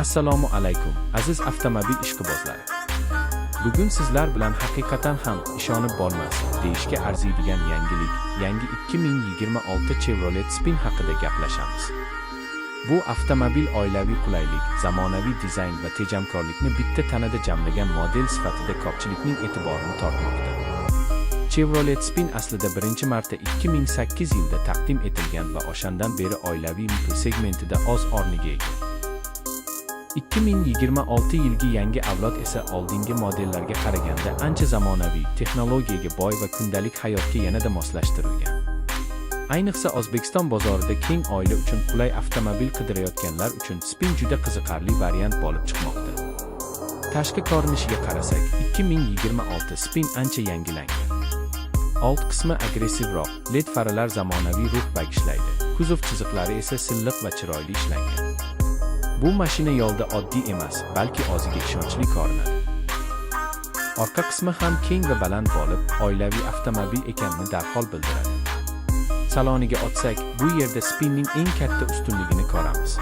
Assalomu alaykum, aziz avtomobil ishqibozlari. Bugun sizlar bilan haqiqatan ham ishonib bo'lmas deyishga arziydigan yangi 2026 Chevrolet Spin haqida gaplashamiz. Bu avtomobil oilaviy qulaylik, zamonaviy dizayn va tejamkorlikni bitta tanada jamlagan model sifatida ko'pchilikning e'tiborini tortmoqda. Chevrolet Spin aslida birinchi marta 2008 yilda taqdim etilgan va o'shandan beri oilaviy segmentida o'z o'rniga ega. 2026 yilgi yangi avlod esa oldingi modellarga qaraganda ancha zamonaviy, texnologiyaga boy va kundalik hayotga yanada moslashtirilgan. Ayniqsa O'zbekiston bozorida keng oila uchun qulay avtomobil qidirayotganlar uchun Spin juda qiziqarli variant bo'lib chiqmoqda. Tashqi ko'rinishiga qarasak, 2026 Spin ancha yangilangan. Old qismi agressivroq, LED faralar zamonaviy ruh bagishlaydi. Kuzov chiziqlari esa silliq va chiroyli ishlangan. Bu mashina yo'lda oddiy emas, balki o'ziga ishonchli ko'rinadi. Orqa qismi ham keng va baland bo'lib, oilaviy avtomobil ekanini darhol bildiradi. Saloniga o'tsak, bu yerda Spinning eng katta ustunligini ko'ramiz.